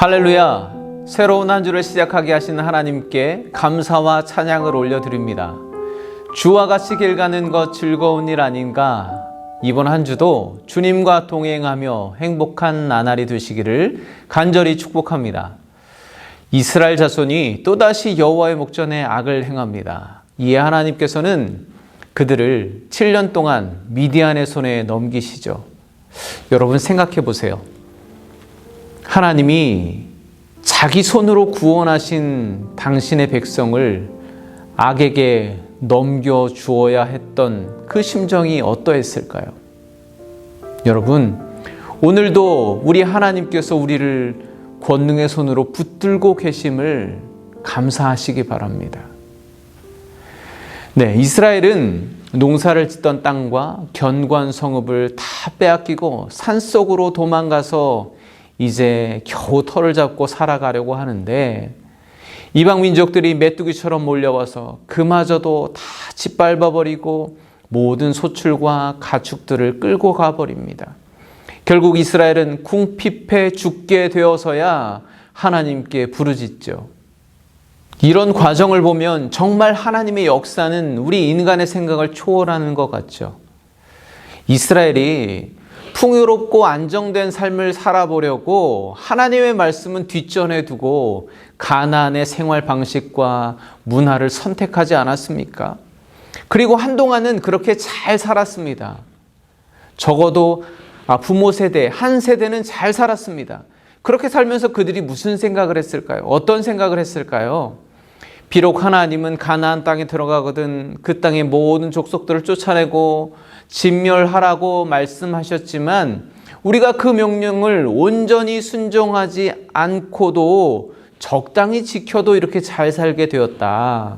할렐루야! 새로운 한 주를 시작하게 하시는 하나님께 감사와 찬양을 올려드립니다. 주와 같이 길 가는 것 즐거운 일 아닌가? 이번 한 주도 주님과 동행하며 행복한 나날이 되시기를 간절히 축복합니다. 이스라엘 자손이 또다시 여호와의 목전에 악을 행합니다. 이에 하나님께서는 그들을 7년 동안 미디안의 손에 넘기시죠. 여러분 생각해 보세요. 하나님이 자기 손으로 구원하신 당신의 백성을 악에게 넘겨주어야 했던 그 심정이 어떠했을까요? 여러분, 오늘도 우리 하나님께서 우리를 권능의 손으로 붙들고 계심을 감사하시기 바랍니다. 네, 이스라엘은 농사를 짓던 땅과 견고한 성읍을 다 빼앗기고 산속으로 도망가서 이제 겨우 터를 잡고 살아가려고 하는데 이방 민족들이 메뚜기처럼 몰려와서 그마저도 다 짓밟아버리고 모든 소출과 가축들을 끌고 가버립니다. 결국 이스라엘은 궁핍해 죽게 되어서야 하나님께 부르짖죠. 이런 과정을 보면 정말 하나님의 역사는 우리 인간의 생각을 초월하는 것 같죠. 이스라엘이 풍요롭고 안정된 삶을 살아보려고 하나님의 말씀은 뒷전에 두고 가나안의 생활 방식과 문화를 선택하지 않았습니까? 그리고 한동안은 그렇게 잘 살았습니다. 적어도 부모 세대, 한 세대는 잘 살았습니다. 그렇게 살면서 그들이 무슨 생각을 했을까요? 어떤 생각을 했을까요? 비록 하나님은 가나안 땅에 들어가거든 그 땅의 모든 족속들을 쫓아내고 진멸하라고 말씀하셨지만 우리가 그 명령을 온전히 순종하지 않고도 적당히 지켜도 이렇게 잘 살게 되었다.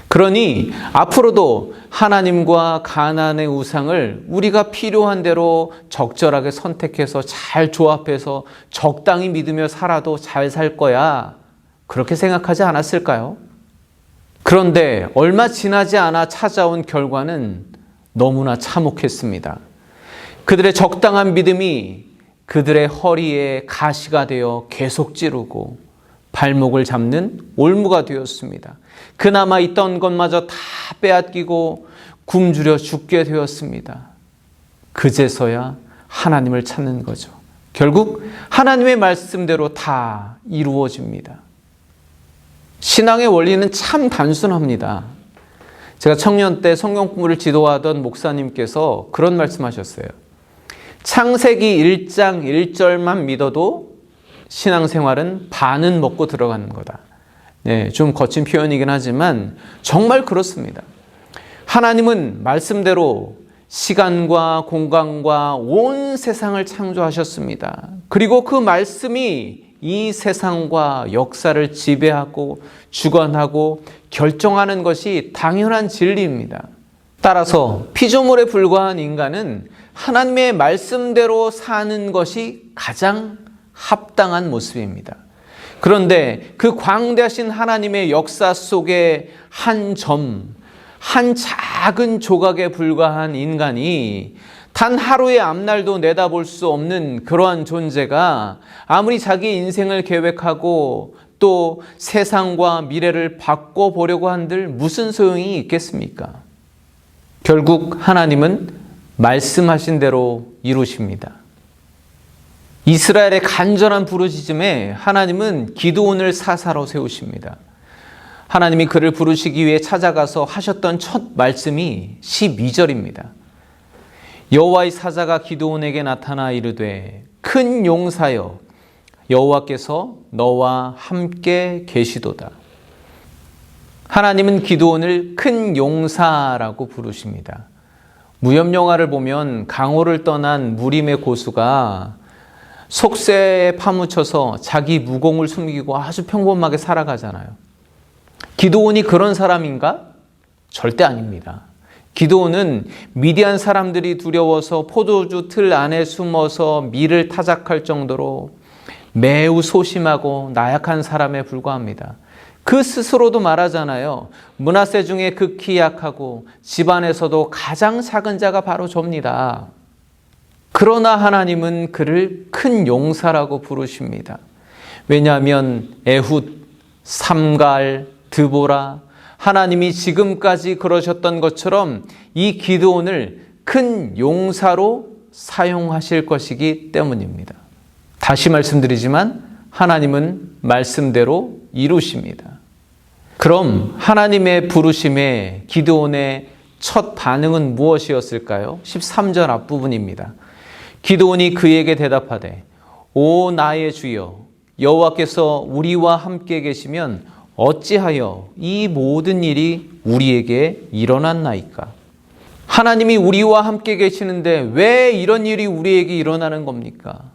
그러니 앞으로도 하나님과 가나안의 우상을 우리가 필요한 대로 적절하게 선택해서 잘 조합해서 적당히 믿으며 살아도 잘 살 거야. 그렇게 생각하지 않았을까요? 그런데 얼마 지나지 않아 찾아온 결과는 너무나 참혹했습니다. 그들의 적당한 믿음이 그들의 허리에 가시가 되어 계속 찌르고 발목을 잡는 올무가 되었습니다. 그나마 있던 것마저 다 빼앗기고 굶주려 죽게 되었습니다. 그제서야 하나님을 찾는 거죠. 결국 하나님의 말씀대로 다 이루어집니다. 신앙의 원리는 참 단순합니다. 제가 청년 때 성경 공부를 지도하던 목사님께서 그런 말씀하셨어요. 창세기 1장 1절만 믿어도 신앙생활은 반은 먹고 들어가는 거다. 네, 좀 거친 표현이긴 하지만 정말 그렇습니다. 하나님은 말씀대로 시간과 공간과 온 세상을 창조하셨습니다. 그리고 그 말씀이 이 세상과 역사를 지배하고 주관하고 결정하는 것이 당연한 진리입니다. 따라서 피조물에 불과한 인간은 하나님의 말씀대로 사는 것이 가장 합당한 모습입니다. 그런데 그 광대하신 하나님의 역사 속에 한 작은 조각에 불과한 인간이 단 하루의 앞날도 내다볼 수 없는 그러한 존재가 아무리 자기 인생을 계획하고 또 세상과 미래를 바꿔보려고 한들 무슨 소용이 있겠습니까? 결국 하나님은 말씀하신 대로 이루십니다. 이스라엘의 간절한 부르짖음에 하나님은 기드온을 사사로 세우십니다. 하나님이 그를 부르시기 위해 찾아가서 하셨던 첫 말씀이 12절입니다. 여호와의 사자가 기드온에게 나타나 이르되 큰 용사여 여호와께서 너와 함께 계시도다. 하나님은 기드온을 큰 용사라고 부르십니다. 무협 영화를 보면 강호를 떠난 무림의 고수가 속세에 파묻혀서 자기 무공을 숨기고 아주 평범하게 살아가잖아요. 기드온이 그런 사람인가? 절대 아닙니다. 기드온은 미디안 사람들이 두려워서 포도주 틀 안에 숨어서 밀을 타작할 정도로 매우 소심하고 나약한 사람에 불과합니다. 그 스스로도 말하잖아요. 므낫세 중에 극히 약하고 집안에서도 가장 작은 자가 바로 접니다. 그러나 하나님은 그를 큰 용사라고 부르십니다. 왜냐하면 에훗, 삼갈, 드보라, 하나님이 지금까지 그러셨던 것처럼 이 기드온을 큰 용사로 사용하실 것이기 때문입니다. 다시 말씀드리지만 하나님은 말씀대로 이루십니다. 그럼 하나님의 부르심에 기드온의 첫 반응은 무엇이었을까요? 13절 앞부분입니다. 기드온이 그에게 대답하되 오 나의 주여 여호와께서 우리와 함께 계시면 어찌하여 이 모든 일이 우리에게 일어났나이까? 하나님이 우리와 함께 계시는데 왜 이런 일이 우리에게 일어나는 겁니까?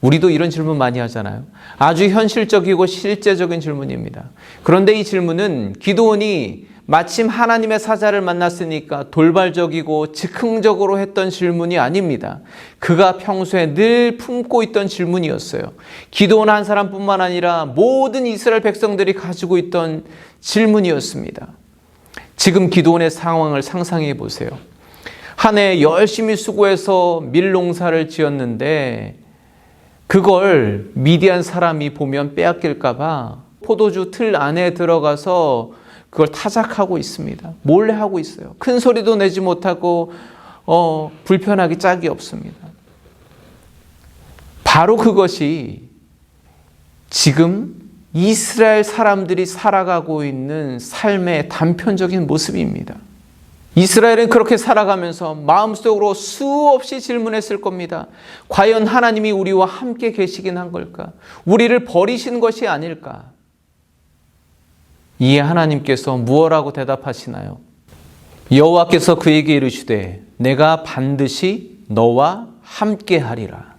우리도 이런 질문 많이 하잖아요. 아주 현실적이고 실제적인 질문입니다. 그런데 이 질문은 기드온이 마침 하나님의 사자를 만났으니까 돌발적이고 즉흥적으로 했던 질문이 아닙니다. 그가 평소에 늘 품고 있던 질문이었어요. 기드온 한 사람뿐만 아니라 모든 이스라엘 백성들이 가지고 있던 질문이었습니다. 지금 기드온의 상황을 상상해 보세요. 한 해 열심히 수고해서 밀농사를 지었는데 그걸 미디안 사람이 보면 빼앗길까 봐 포도주 틀 안에 들어가서 그걸 타작하고 있습니다. 몰래 하고 있어요. 큰 소리도 내지 못하고 불편하기 짝이 없습니다. 바로 그것이 지금 이스라엘 사람들이 살아가고 있는 삶의 단편적인 모습입니다. 이스라엘은 그렇게 살아가면서 마음속으로 수없이 질문했을 겁니다. 과연 하나님이 우리와 함께 계시긴 한 걸까? 우리를 버리신 것이 아닐까? 이에 하나님께서 무엇라고 대답하시나요? 여호와께서 그에게 이르시되 내가 반드시 너와 함께 하리라.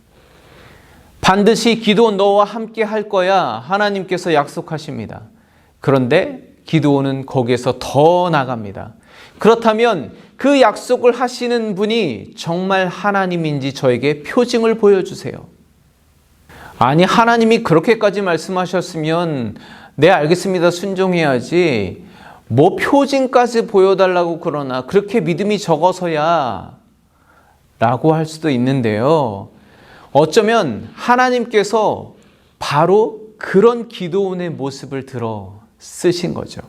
반드시 기드온 너와 함께 할 거야 하나님께서 약속하십니다. 그런데 기드온은 거기에서 더 나갑니다. 그렇다면 그 약속을 하시는 분이 정말 하나님인지 저에게 표징을 보여주세요. 아니 하나님이 그렇게까지 말씀하셨으면 네 알겠습니다 순종해야지 뭐 표징까지 보여달라고 그러나 그렇게 믿음이 적어서야 라고 할 수도 있는데요. 어쩌면 하나님께서 바로 그런 기드온의 모습을 들어 쓰신 거죠.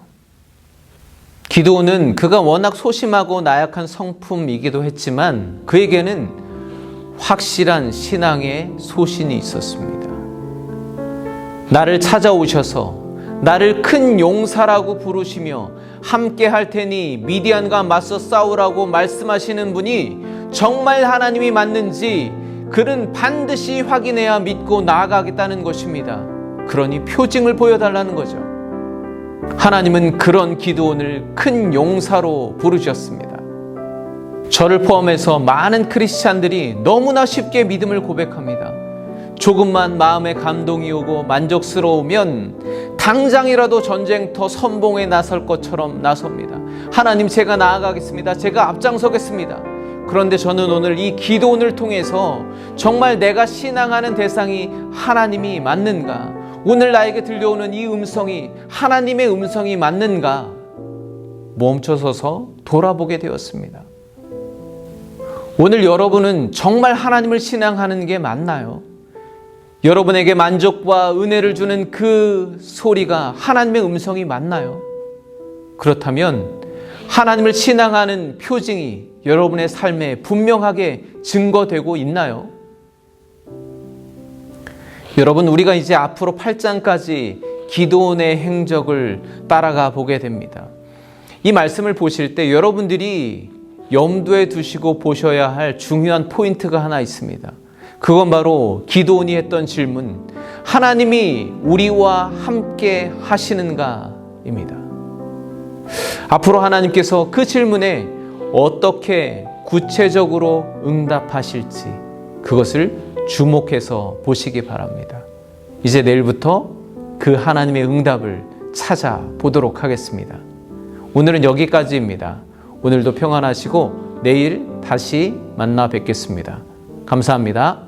기드온은 그가 워낙 소심하고 나약한 성품이기도 했지만 그에게는 확실한 신앙의 소신이 있었습니다. 나를 찾아오셔서 나를 큰 용사라고 부르시며 함께 할 테니 미디안과 맞서 싸우라고 말씀하시는 분이 정말 하나님이 맞는지 그는 반드시 확인해야 믿고 나아가겠다는 것입니다. 그러니 표징을 보여달라는 거죠. 하나님은 그런 기드온을 큰 용사로 부르셨습니다. 저를 포함해서 많은 크리스찬들이 너무나 쉽게 믿음을 고백합니다. 조금만 마음에 감동이 오고 만족스러우면 당장이라도 전쟁터 선봉에 나설 것처럼 나섭니다. 하나님 제가 나아가겠습니다. 제가 앞장서겠습니다. 그런데 저는 오늘 이 기도원을 통해서 정말 내가 신앙하는 대상이 하나님이 맞는가? 오늘 나에게 들려오는 이 음성이 하나님의 음성이 맞는가? 멈춰서서 돌아보게 되었습니다. 오늘 여러분은 정말 하나님을 신앙하는 게 맞나요? 여러분에게 만족과 은혜를 주는 그 소리가 하나님의 음성이 맞나요? 그렇다면 하나님을 신앙하는 표징이 여러분의 삶에 분명하게 증거되고 있나요? 여러분, 우리가 이제 앞으로 8장까지 기드온의 행적을 따라가 보게 됩니다. 이 말씀을 보실 때 여러분들이 염두에 두시고 보셔야 할 중요한 포인트가 하나 있습니다. 그건 바로 기드온이 했던 질문, 하나님이 우리와 함께 하시는가입니다. 앞으로 하나님께서 그 질문에 어떻게 구체적으로 응답하실지 그것을 주목해서 보시기 바랍니다. 이제 내일부터 그 하나님의 응답을 찾아보도록 하겠습니다. 오늘은 여기까지입니다. 오늘도 평안하시고 내일 다시 만나 뵙겠습니다. 감사합니다.